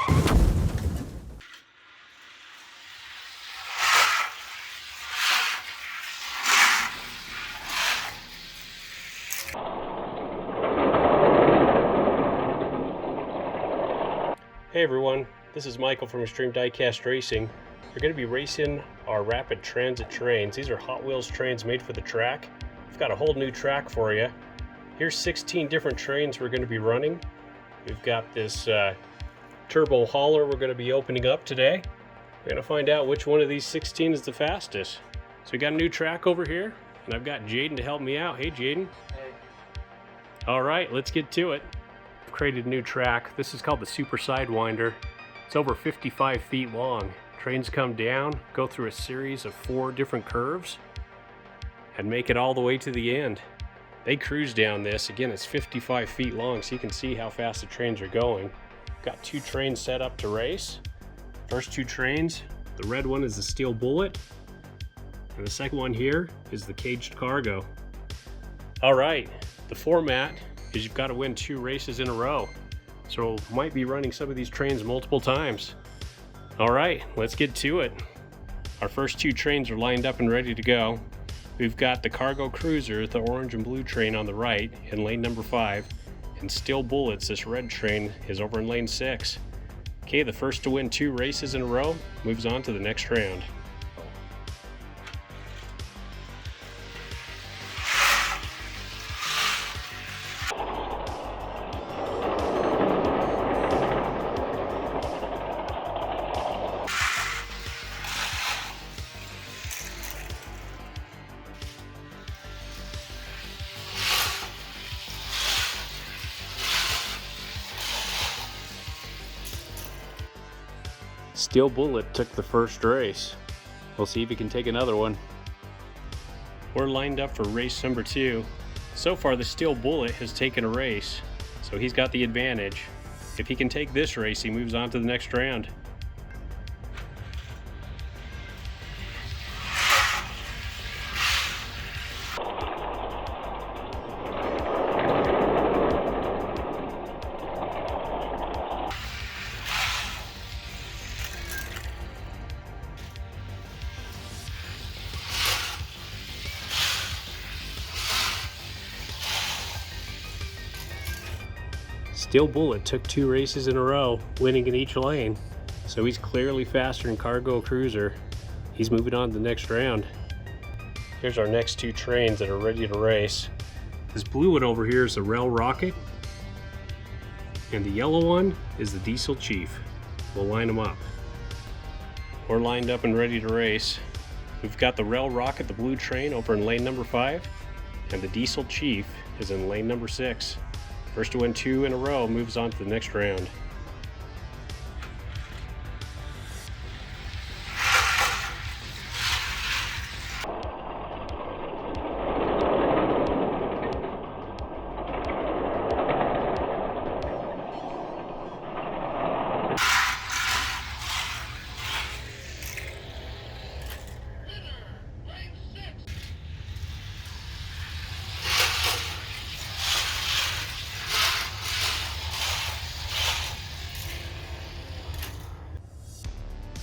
Hey everyone, this is Michael from Extreme Diecast Racing. We're going to be racing our rapid transit trains. These are Hot Wheels trains made for the track. We've got a whole new track for you. Here's 16 different trains we're going to be running. We've got this turbo hauler we're going to be opening up today. We're going to find out which one of these 16 is the fastest. So we got a new track over here, and I've got Jaden to help me out. Hey Jaden. Hey. All right, let's get to it. I've created a new track. This is called the Super Sidewinder. It's over 55 feet long. Trains come down, go through a series of 4 different curves, and make it all the way to the end. They cruise down this. Again, it's 55 feet long, so you can see how fast the trains are going. Got 2 trains set up to race. First 2 trains, the red one is the Steel Bullet, and the second one here is the Caged Cargo. All right, the format is you've got to win 2 races in a row. So might be running some of these trains multiple times. All right, let's get to it. Our first 2 trains are lined up and ready to go. We've got the Cargo Cruiser, the orange and blue train on the right in lane number 5, and Steel Bullets, this red train, is over in lane 6. Okay, the first to win 2 races in a row moves on to the next round. Steel Bullet took the first race. We'll see if he can take another one. We're lined up for race number 2. So far, the Steel Bullet has taken a race, so he's got the advantage. If he can take this race, he moves on to the next round. Steel Bullet took 2 races in a row, winning in each lane, so he's clearly faster than Cargo Cruiser. He's moving on to the next round. Here's our next 2 trains that are ready to race. This blue one over here is the Rail Rocket, and the yellow one is the Diesel Chief. We'll line them up. We're lined up and ready to race. We've got the Rail Rocket, the blue train, over in lane number 5, and the Diesel Chief is in lane number 6. First to win 2 in a row moves on to the next round.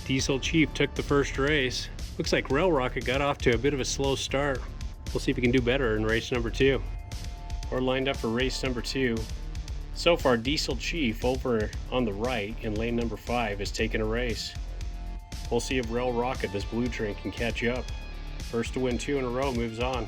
Diesel Chief took the first race. Looks like Rail Rocket got off to a bit of a slow start. We'll see if he can do better in race number 2. We're lined up for race number 2. So far, Diesel Chief over on the right in lane number 5 has taken a race. We'll see if Rail Rocket, this blue train, can catch up. First to win 2 in a row moves on.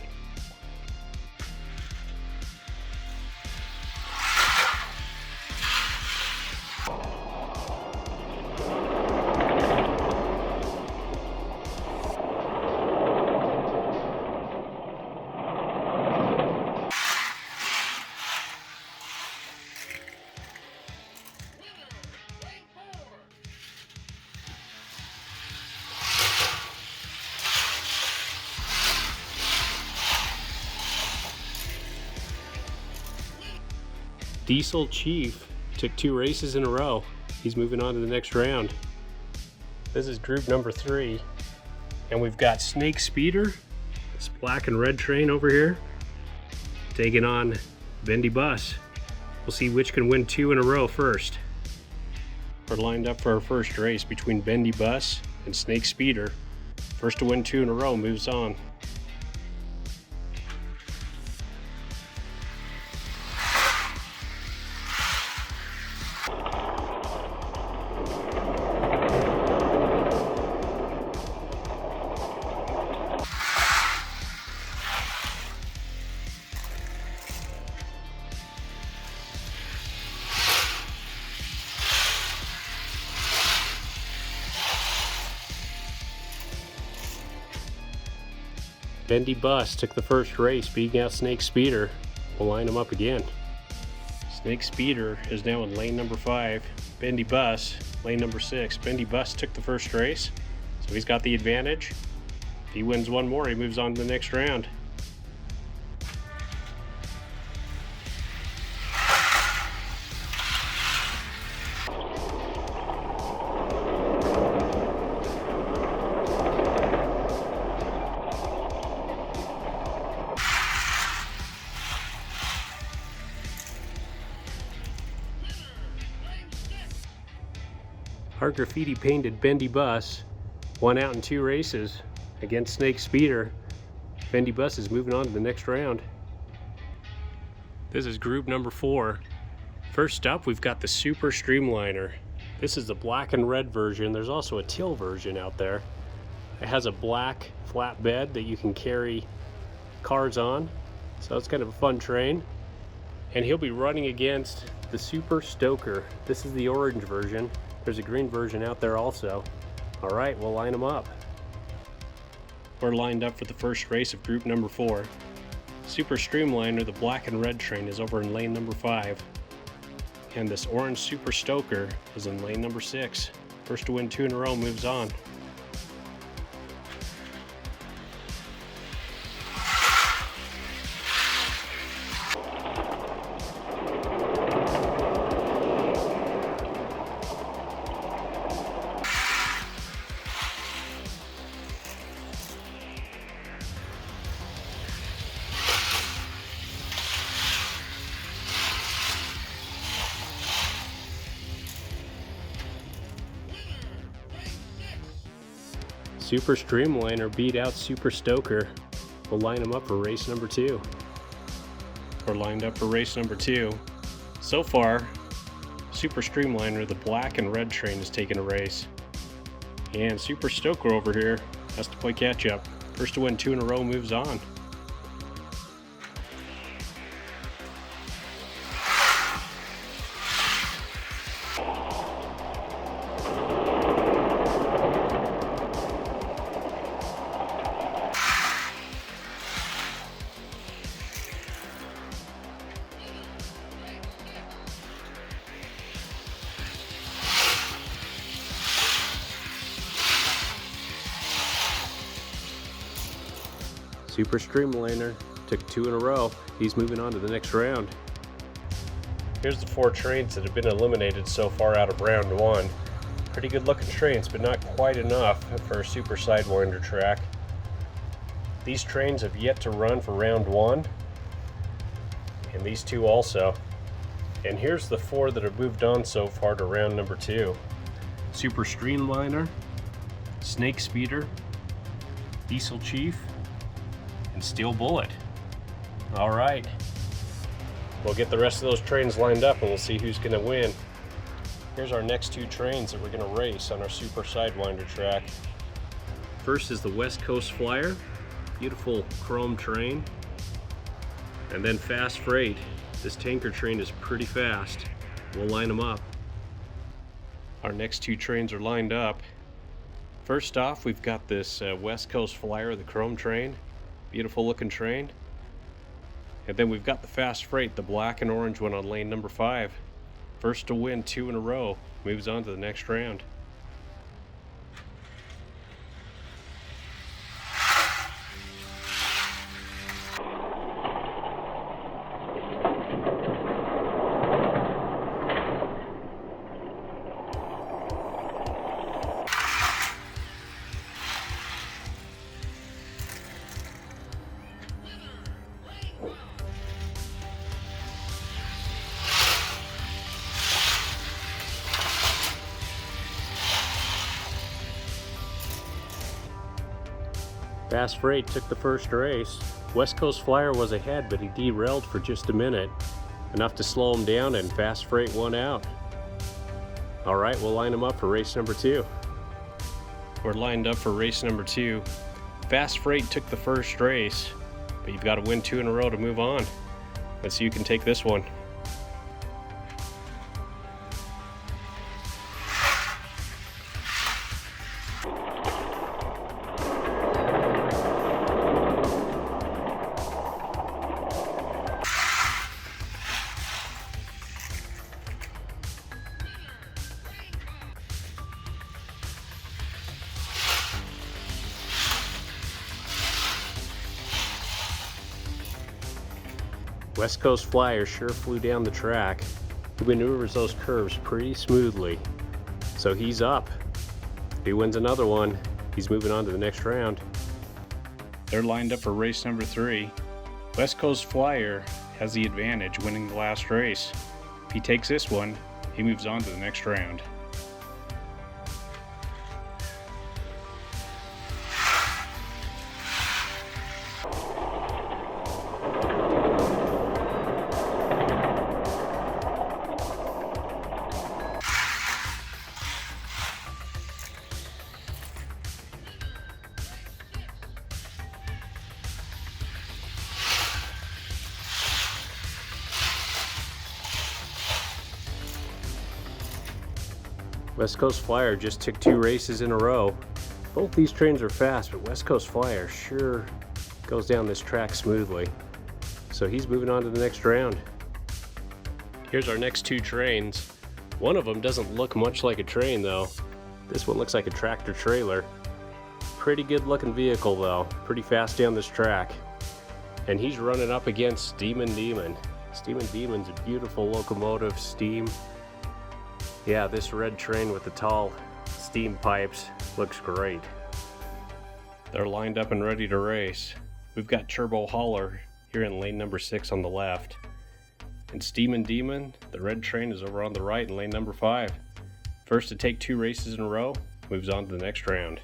Diesel Chief took 2 races in a row. He's moving on to the next round. This is group number 3, and we've got Snake Speeder, this black and red train over here, taking on Bendy Bus. We'll see which can win 2 in a row first. We're lined up for our first race between Bendy Bus and Snake Speeder. First to win 2 in a row moves on. Bendy Bus took the first race, beating out Snake Speeder. We'll line them up again. Snake Speeder is now in lane number 5. Bendy Bus, lane number 6. Bendy Bus took the first race, so he's got the advantage. If he wins one more, he moves on to the next round. Our graffiti painted Bendy Bus won out in 2 races against Snake Speeder. Bendy Bus is moving on to the next round. This is group number 4. First up, we've got the Super Streamliner. This is the black and red version. There's also a teal version out there. It has a black flat bed that you can carry cars on, so it's kind of a fun train. And he'll be running against the Super Stoker. This is the orange version. There's a green version out there also. All right, we'll line them up. We're lined up for the first race of group number 4. Super Streamliner, the black and red train, is over in lane number 5. And this orange Super Stoker is in lane number 6. First to win 2 in a row moves on. Super Streamliner beat out Super Stoker. We'll line them up for race number 2. We're lined up for race number 2. So far, Super Streamliner, the black and red train, has taken a race. And Super Stoker over here has to play catch up. First to win 2 in a row moves on. Super Streamliner took 2 in a row. He's moving on to the next round. Here's the 4 trains that have been eliminated so far out of round 1. Pretty good looking trains, but not quite enough for a Super Sidewinder track. These trains have yet to run for round 1, and these 2 also. And here's the 4 that have moved on so far to round number 2. Super Streamliner, Snake Speeder, Diesel Chief, and Steel Bullet. All right, we'll get the rest of those trains lined up and we'll see who's gonna win. Here's our next 2 trains that we're gonna race on our Super Sidewinder track. First is the West Coast Flyer, beautiful chrome train. And then Fast Freight. This tanker train is pretty fast. We'll line them up. Our next 2 trains are lined up. First off, we've got this West Coast Flyer, the chrome train. Beautiful looking train. And then we've got the Fast Freight, the black and orange one, on lane number 5. First to win 2 in a row moves on to the next round. Fast Freight took the first race. West Coast Flyer was ahead, but he derailed for just a minute, enough to slow him down, and Fast Freight won out. All right, we'll line them up for race number 2. We're lined up for race number 2. Fast Freight took the first race, but you've got to win 2 in a row to move on. Let's see who can take this one. West Coast Flyer sure flew down the track. He maneuvers those curves pretty smoothly. So he's up. If he wins another one, he's moving on to the next round. They're lined up for race number 3. West Coast Flyer has the advantage, winning the last race. If he takes this one, he moves on to the next round. West Coast Flyer just took 2 races in a row. Both these trains are fast, but West Coast Flyer sure goes down this track smoothly. So he's moving on to the next round. Here's our next 2 trains. One of them doesn't look much like a train though. This one looks like a tractor trailer. Pretty good looking vehicle though, pretty fast down this track. And he's running up against Steamin' Demon. Steamin' Demon's a beautiful locomotive, steam. Yeah, this red train with the tall steam pipes looks great. They're lined up and ready to race. We've got Turbo Hauler here in lane number 6 on the left. And Steamin' Demon, the red train, is over on the right in lane number 5. First to take 2 races in a row, moves on to the next round.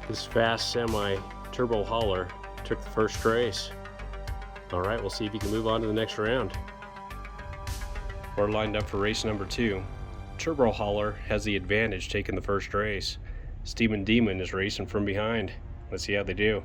This fast semi turbo hauler took the first race. All right, we'll see if he can move on to the next round. We're lined up for race number 2. Turbo hauler has the advantage taking the first race. Steamin' Demon is racing from behind. Let's see how they do.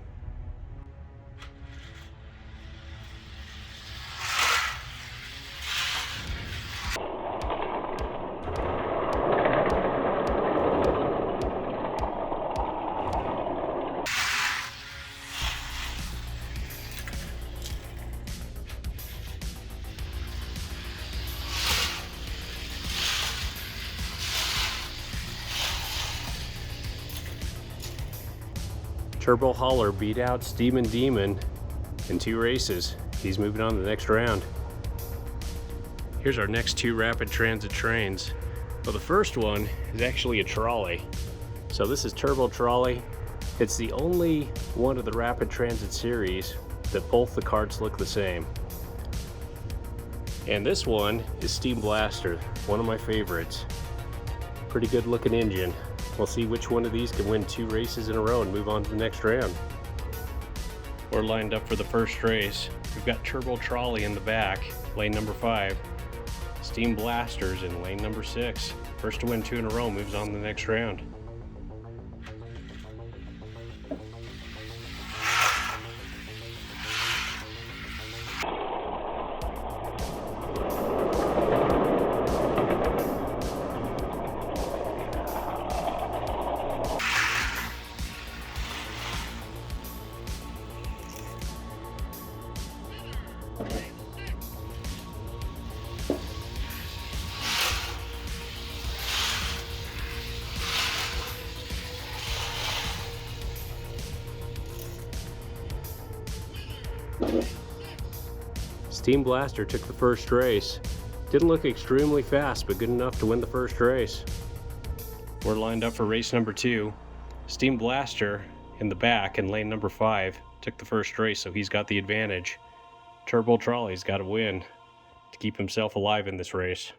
Turbo Hauler beat out Steamin' Demon in 2 races. He's moving on to the next round. Here's our next 2 rapid transit trains. Well, the first one is actually a trolley. So this is Turbo Trolley. It's the only one of the rapid transit series that both the carts look the same. And this one is Steam Blaster, one of my favorites. Pretty good looking engine. We'll see which one of these can win 2 races in a row and move on to the next round. We're lined up for the first race. We've got Turbo Trolley in the back, lane number 5. Steam Blasters in lane number 6. First to win 2 in a row moves on to the next round. Steam Blaster took the first race. Didn't look extremely fast, but good enough to win the first race. We're lined up for race number 2. Steam Blaster in the back in lane number 5 took the first race, so he's got the advantage. Turbo Trolley's got to win to keep himself alive in this race.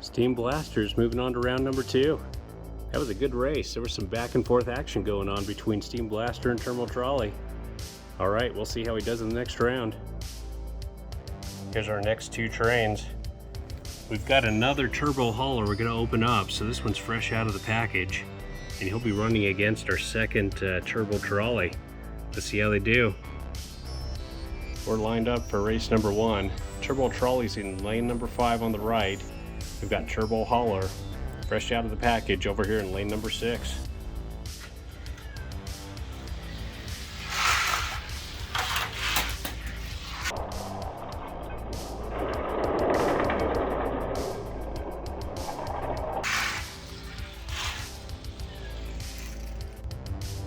Steam Blaster's moving on to round number 2. That was a good race. There was some back and forth action going on between Steam Blaster and Turbo Trolley. All right, we'll see how he does in the next round. Here's our next 2 trains. We've got another turbo hauler we're going to open up, so this one's fresh out of the package, and he'll be running against our second turbo trolley. Let's see how they do. We're lined up for race number 1. Turbo Trolley's in lane number 5 on the right. We've got turbo hauler fresh out of the package over here in lane number 6.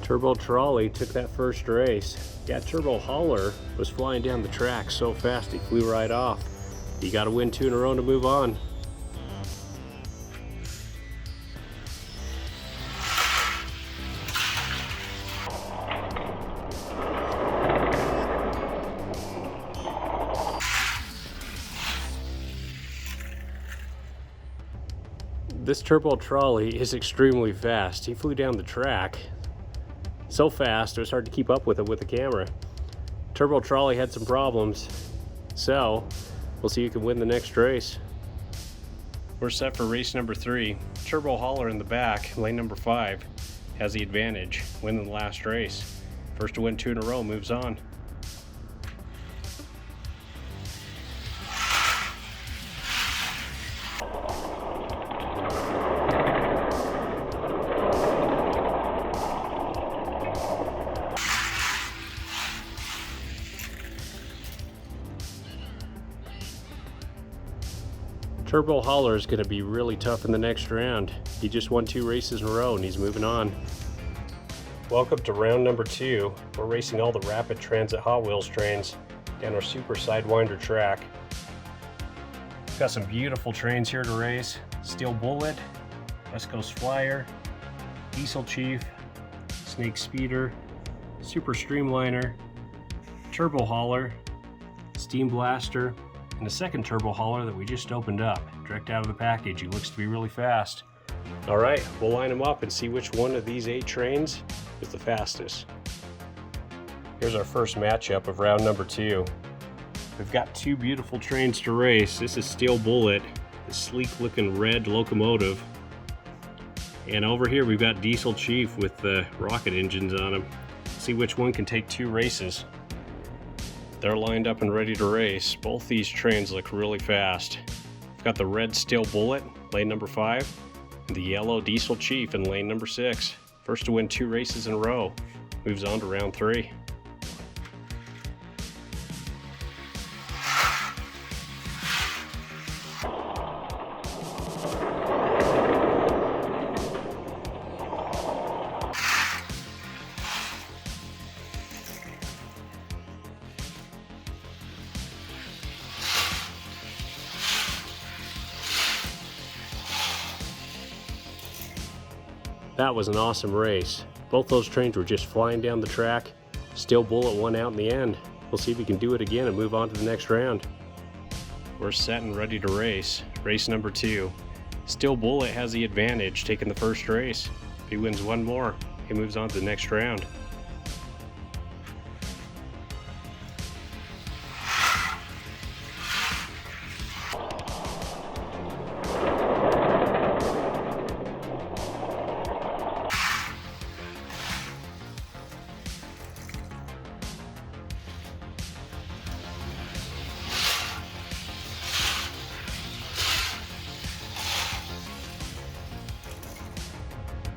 Turbo Trolley took that first race. Yeah, Turbo Hauler was flying down the track so fast he flew right off. You got to win 2 in a row to move on. This Turbo Trolley is extremely fast. He flew down the track so fast it was hard to keep up with it with the camera. Turbo Trolley had some problems, so we'll see who can win the next race. We're set for race number 3. Turbo Hauler in the back, lane number 5, has the advantage, winning the last race. First to win 2 in a row moves on. Turbo Hauler is going to be really tough in the next round. He just won 2 races in a row and he's moving on. Welcome to round number 2. We're racing all the Rapid Transit Hot Wheels trains down our Super Sidewinder track. We've got some beautiful trains here to race. Steel Bullet, West Coast Flyer, Diesel Chief, Snake Speeder, Super Streamliner, Turbo Hauler, Steam Blaster, and a second turbo hauler that we just opened up, direct out of the package. He looks to be really fast. All right, we'll line them up and see which one of these 8 trains is the fastest. Here's our first matchup of round number 2. We've got 2 beautiful trains to race. This is Steel Bullet, the sleek looking red locomotive. And over here we've got Diesel Chief with the rocket engines on them. See which one can take 2 races. They're lined up and ready to race. Both these trains look really fast. We've got the red Steel Bullet, lane number 5, and the yellow Diesel Chief in lane number 6. First to win 2 races in a row. Moves on to round 3. That was an awesome race. Both those trains were just flying down the track. Steel Bullet won out in the end. We'll see if we can do it again and move on to the next round. We're set and ready to race. Race number 2. Steel Bullet has the advantage, taking the first race. If he wins one more, he moves on to the next round.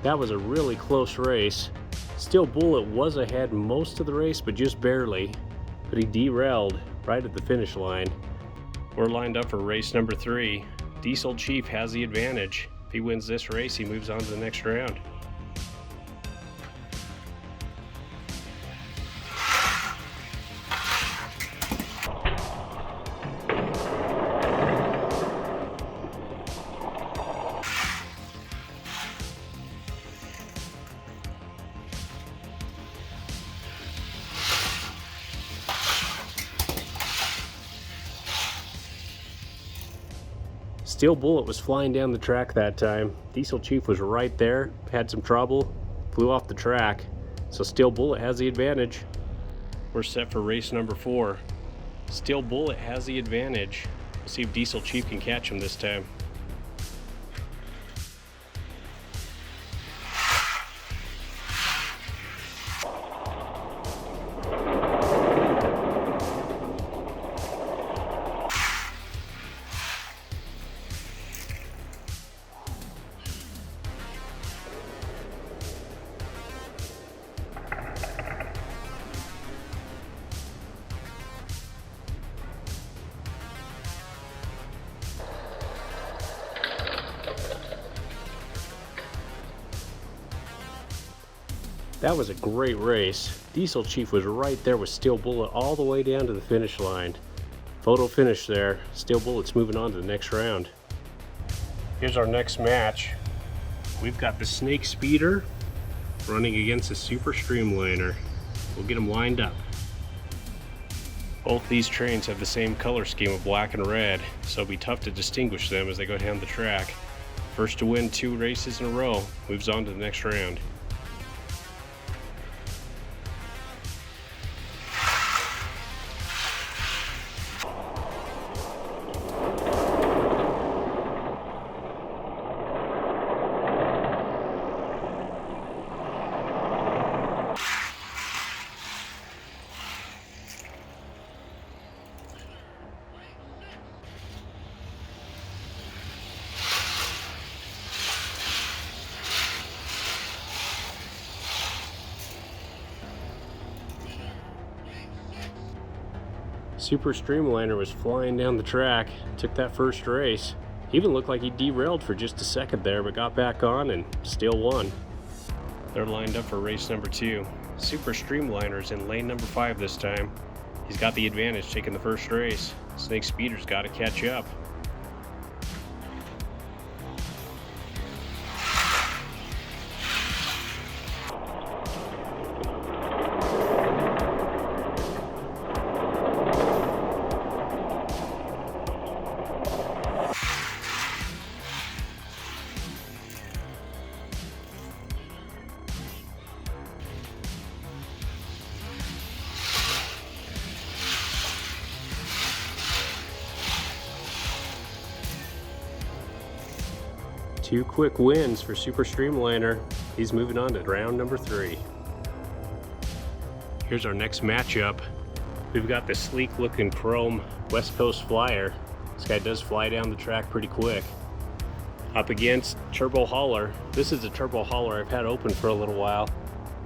That was a really close race. Steel Bullet was ahead most of the race, but just barely. But he derailed right at the finish line. We're lined up for race number 3. Diesel Chief has the advantage. If he wins this race, he moves on to the next round. Steel Bullet was flying down the track that time. Diesel Chief was right there, had some trouble, flew off the track. So Steel Bullet has the advantage. We're set for race number 4. Steel Bullet has the advantage. We'll see if Diesel Chief can catch him this time. That was a great race. Diesel Chief was right there with Steel Bullet all the way down to the finish line. Photo finish there. Steel Bullet's moving on to the next round. Here's our next match. We've got the Snake Speeder running against the Super Streamliner. We'll get them lined up. Both these trains have the same color scheme of black and red, so it'll be tough to distinguish them as they go down the track. First to win 2 races in a row moves on to the next round. Super Streamliner was flying down the track, took that first race. Even looked like he derailed for just a second there, but got back on and still won. They're lined up for race number 2. Super Streamliner's in lane number 5 this time. He's got the advantage taking the first race. Snake Speeder's got to catch up. Two quick wins for Super Streamliner. He's moving on to round number 3. Here's our next matchup. We've got the sleek looking chrome West Coast Flyer. This guy does fly down the track pretty quick. Up against Turbo Hauler. This is a Turbo Hauler I've had open for a little while.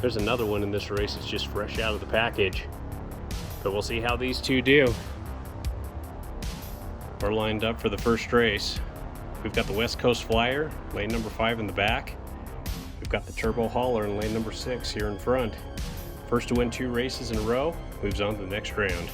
There's another one in this race that's just fresh out of the package. But we'll see how these two do. We're lined up for the first race. We've got the West Coast Flyer, lane number 5 in the back. We've got the Turbo Hauler in lane number 6 here in front. First to win 2 races in a row, moves on to the next round.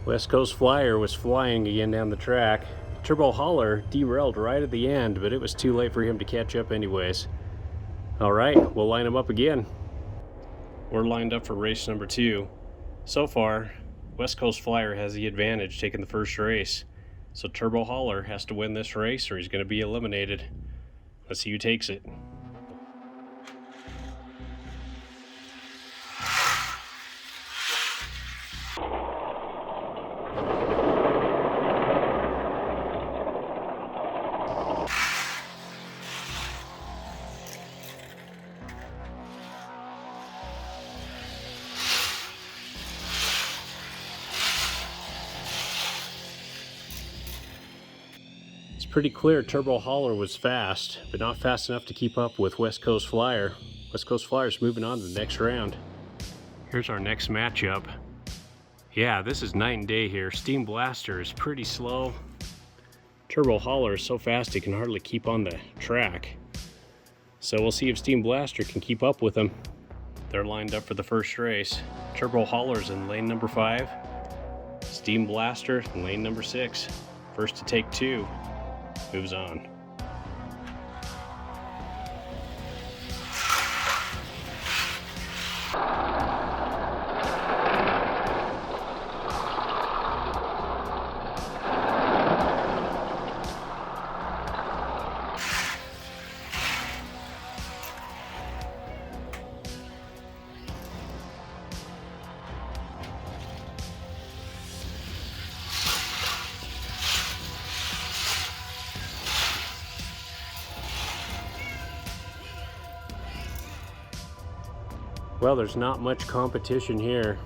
West Coast Flyer was flying again down the track. Turbo Hauler derailed right at the end, but it was too late for him to catch up anyways. All right, we'll line him up again. We're lined up for race number 2. So far, West Coast Flyer has the advantage taking the first race. So Turbo Hauler has to win this race or he's going to be eliminated. Let's see who takes it. pretty clear Turbo Hauler was fast, but not fast enough to keep up with West Coast Flyer. West Coast Flyer's moving on to the next round. Here's our next matchup. Yeah, this is night and day here. Steam Blaster is pretty slow. Turbo Hauler is so fast it can hardly keep on the track. So we'll see if Steam Blaster can keep up with them. They're lined up for the first race. Turbo Hauler's in lane number 5. Steam Blaster in lane number 6. First to take 2 moves on. Well, there's not much competition here.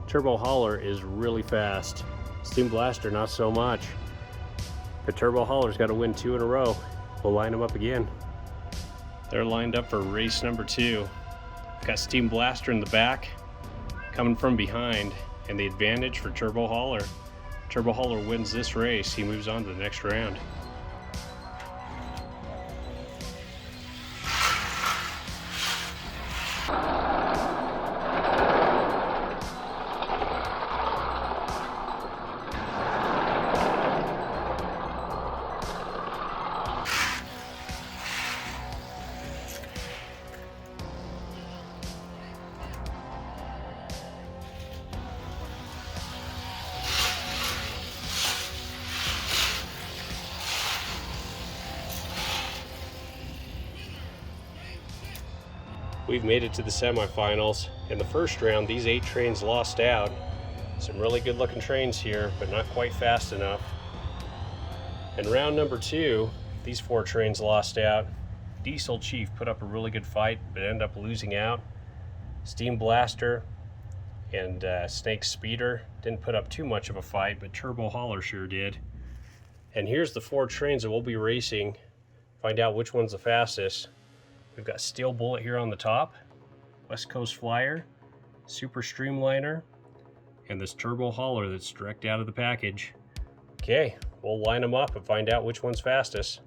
Turbo Hauler is really fast. Steam Blaster, not so much. But Turbo Hauler's got to win 2 in a row. We'll line them up again. They're lined up for race number 2. Got Steam Blaster in the back, coming from behind, and the advantage for Turbo Hauler. Turbo Hauler wins this race. He moves on to the next round. We've made it to the semifinals. In the first round, these 8 trains lost out. Some really good looking trains here, but not quite fast enough. In round number 2, these 4 trains lost out. Diesel Chief put up a really good fight, but ended up losing out. Steam Blaster and Snake Speeder didn't put up too much of a fight, but Turbo Hauler sure did. And here's the 4 trains that we'll be racing. Find out which one's the fastest. We've got Steel Bullet here on the top, West Coast Flyer, Super Streamliner, and this Turbo Hauler that's direct out of the package. Okay, we'll line them up and find out which one's fastest.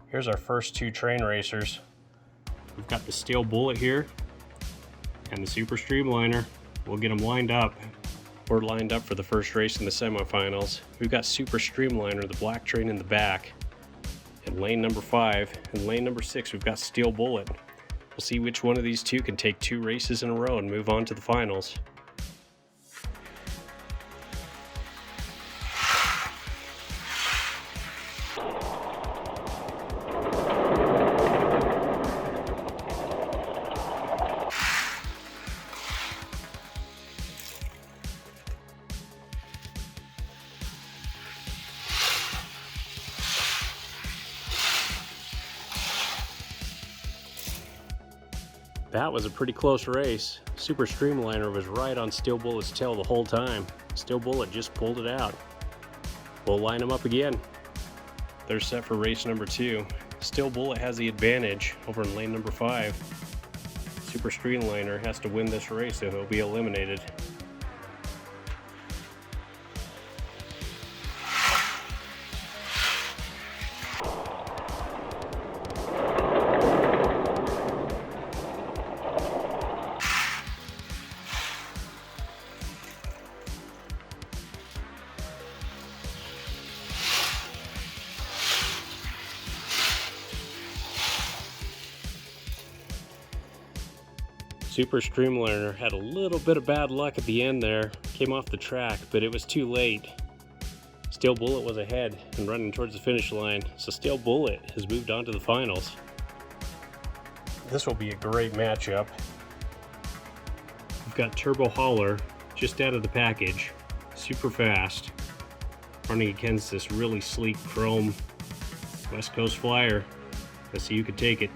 Here's our first 2 train racers. We've got the Steel Bullet here and the Super Streamliner. We'll get them lined up. We're lined up for the first race in the semifinals. We've got Super Streamliner, the black train in the back, in lane number 5. In lane number 6, we've got Steel Bullet. We'll see which one of these 2 can take 2 races in a row and move on to the finals. That was a pretty close race. Super Streamliner was right on Steel Bullet's tail the whole time. Steel Bullet just pulled it out. We'll line them up again. They're set for race number 2. Steel Bullet has the advantage over in lane number 5. Super Streamliner has to win this race or he'll be eliminated. Super Streamliner had a little bit of bad luck at the end there. Came off the track, but it was too late. Steel Bullet was ahead and running towards the finish line, so Steel Bullet has moved on to the finals. This will be a great matchup. We've got Turbo Hauler just out of the package, super fast, running against this really sleek chrome West Coast Flyer. Let's see who can take it.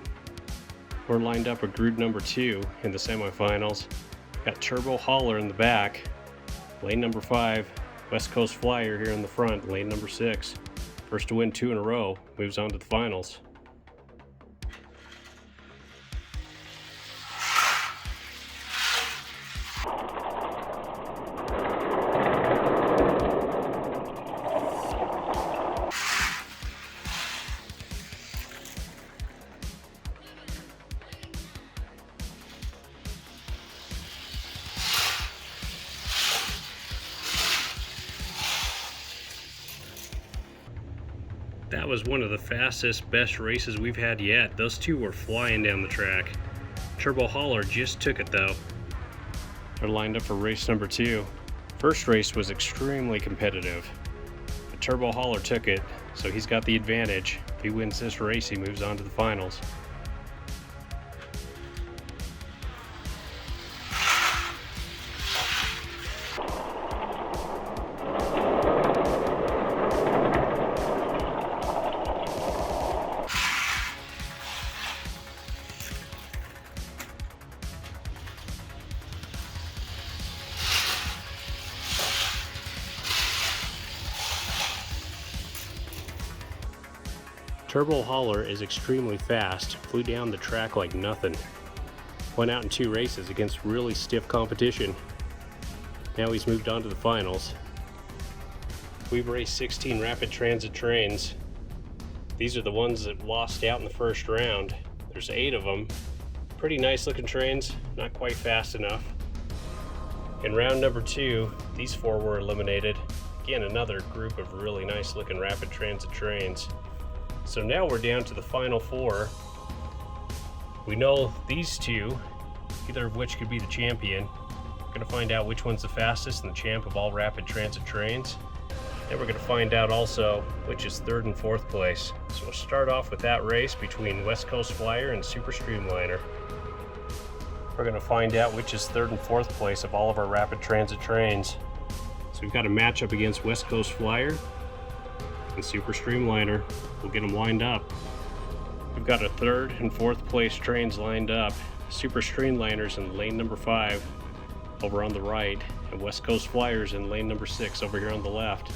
We're lined up with group number 2 in the semifinals. Got Turbo Hauler in the back, lane number 5, West Coast Flyer here in the front, lane number 6. First to win 2 in a row moves on to the finals. That was one of the fastest, best races we've had yet. Those two were flying down the track. Turbo Hauler just took it though. They're lined up for race number 2. First race was extremely competitive, but Turbo Hauler took it, so he's got the advantage. If he wins this race, he moves on to the finals. Turbo Hauler is extremely fast, flew down the track like nothing. Went out in 2 races against really stiff competition. Now he's moved on to the finals. We've raced 16 rapid transit trains. These are the ones that lost out in the first round. There's 8 of them. Pretty nice looking trains, not quite fast enough. In round number 2, these 4 were eliminated. Again, another group of really nice looking rapid transit trains. So now we're down to the final 4. We know these 2, either of which could be the champion. We're going to find out which one's the fastest and the champ of all rapid transit trains. And we're going to find out also which is 3rd and 4th place. So we'll start off with that race between West Coast Flyer and Super Streamliner. We're going to find out which is 3rd and 4th place of all of our rapid transit trains. So we've got a matchup against West Coast Flyer and Super Streamliner. We'll get them lined up. We've got a 3rd and 4th place trains lined up. Super Streamliners in lane number 5 over on the right, and West Coast Flyers in lane number 6 over here on the left.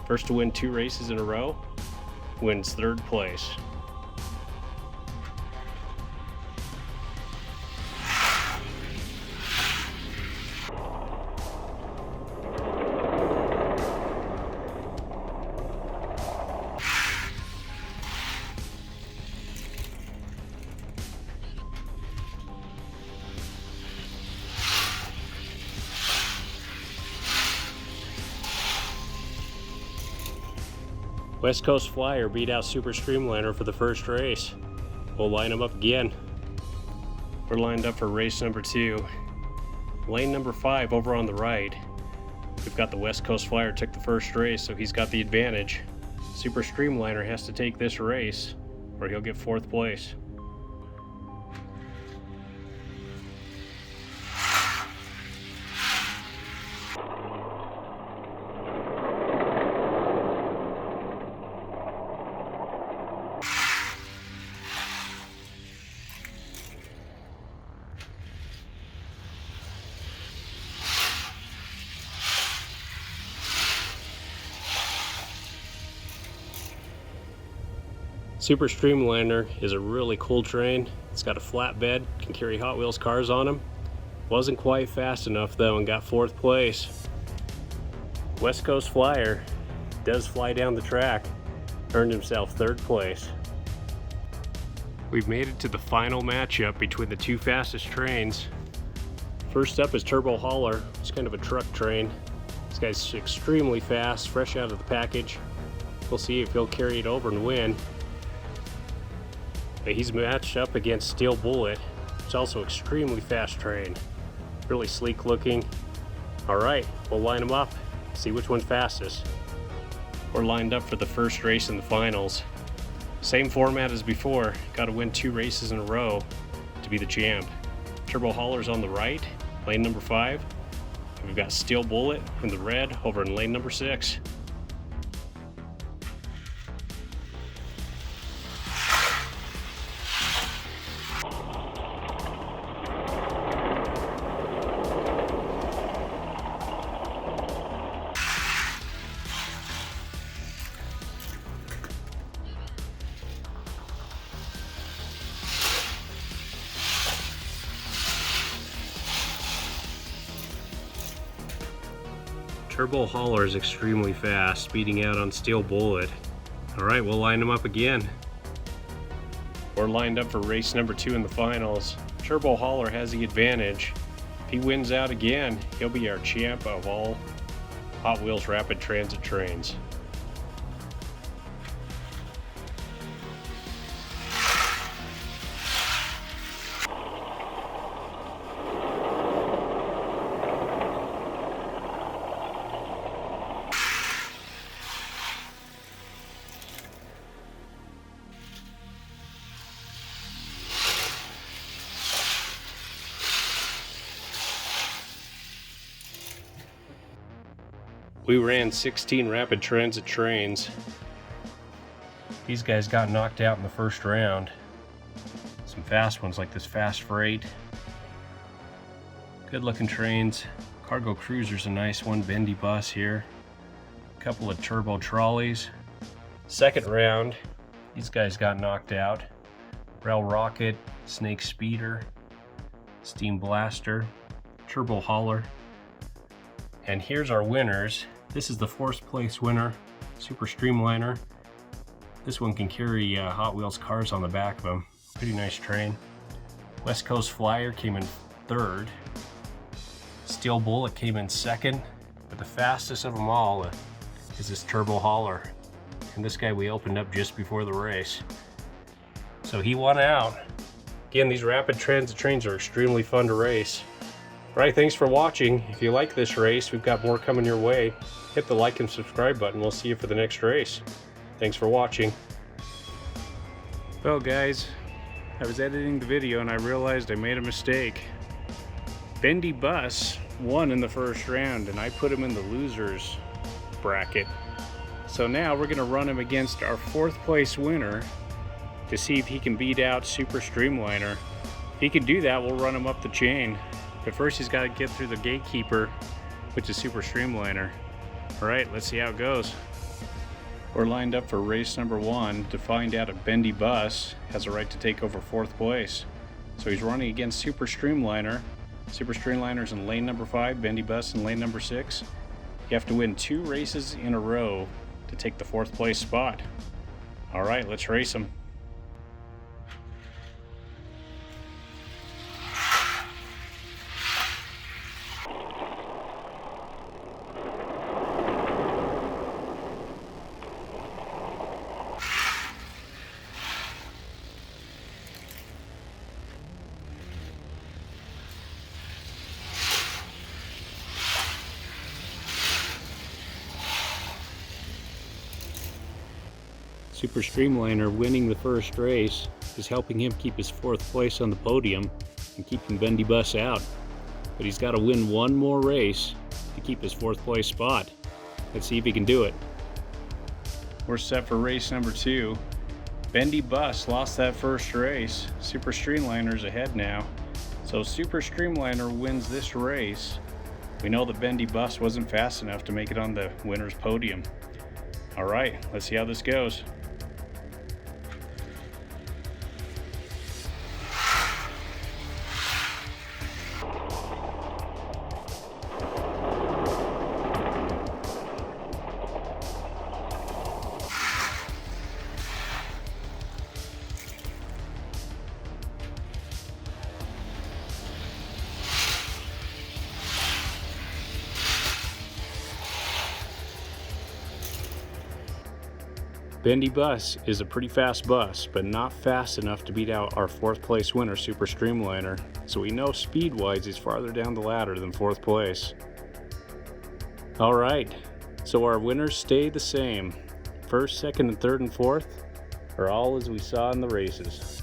First to win 2 races in a row wins 3rd place. West Coast Flyer beat out Super Streamliner for the first race. We'll line them up again. We're lined up for race number 2. Lane number 5 over on the right. We've got the West Coast Flyer took the first race, so he's got the advantage. Super Streamliner has to take this race or he'll get 4th place. Super Streamliner is a really cool train. It's got a flat bed, can carry Hot Wheels cars on them. Wasn't quite fast enough though and got 4th place. West Coast Flyer does fly down the track, earned himself 3rd place. We've made it to the final matchup between the 2 fastest trains. First up is Turbo Hauler. It's kind of a truck train. This guy's extremely fast, fresh out of the package. We'll see if he'll carry it over and win. But he's matched up against Steel Bullet. It's also extremely fast train. Really sleek looking. All right, we'll line them up, see which one's fastest. We're lined up for the first race in the finals. Same format as before. Got to win 2 races in a row to be the champ. Turbo Hauler's on the right, lane number 5. We've got Steel Bullet in the red over in lane number 6. Turbo Hauler is extremely fast, speeding out on Steel Bullet. All right, we'll line them up again. We're lined up for race number 2 in the finals. Turbo Hauler has the advantage. If he wins out again, he'll be our champ of all Hot Wheels Rapid Transit trains. We ran 16 rapid transit trains. These guys got knocked out in the first round. Some fast ones like this Fast Freight. Good looking trains. Cargo Cruiser's a nice one, bendy bus here. A couple of turbo trolleys. Second round, these guys got knocked out. Rail Rocket, Snake Speeder, Steam Blaster, Turbo Hauler. And here's our winners. This is the 4th place winner, Super Streamliner. This one can carry Hot Wheels cars on the back of them. Pretty nice train. West Coast Flyer came in 3rd. Steel Bullet came in 2nd. But the fastest of them all is this Turbo Hauler. And this guy we opened up just before the race. So he won out. Again, these rapid transit trains are extremely fun to race. Alright, thanks for watching. If you like this race, we've got more coming your way. Hit the like and subscribe button. We'll see you for the next race. Thanks for watching. Well guys, I was editing the video and I realized I made a mistake. Bendy Bus won in the first round and I put him in the losers bracket. So now we're going to run him against our 4th place winner to see if he can beat out Super Streamliner. If he can do that, we'll run him up the chain. But first he's got to get through the gatekeeper, which is Super Streamliner. Alright, let's see how it goes. We're lined up for race number 1 to find out if Bendy Bus has a right to take over 4th place. So he's running against Super Streamliner. Super Streamliner's in lane number 5, Bendy Bus in lane number 6. You have to win 2 races in a row to take the 4th place spot. Alright, let's race him. Super Streamliner winning the first race is helping him keep his 4th place on the podium and keeping Bendy Bus out. But he's got to win 1 more race to keep his 4th place spot. Let's see if he can do it. We're set for race number 2. Bendy Bus lost that first race. Super Streamliner's ahead now. So Super Streamliner wins this race. We know that Bendy Bus wasn't fast enough to make it on the winner's podium. Alright, let's see how this goes. Bendy Bus is a pretty fast bus, but not fast enough to beat out our 4th place winner, Super Streamliner. So we know speed-wise he's farther down the ladder than 4th place. Alright, so our winners stay the same. 1st, 2nd, and 3rd, and 4th are all as we saw in the races.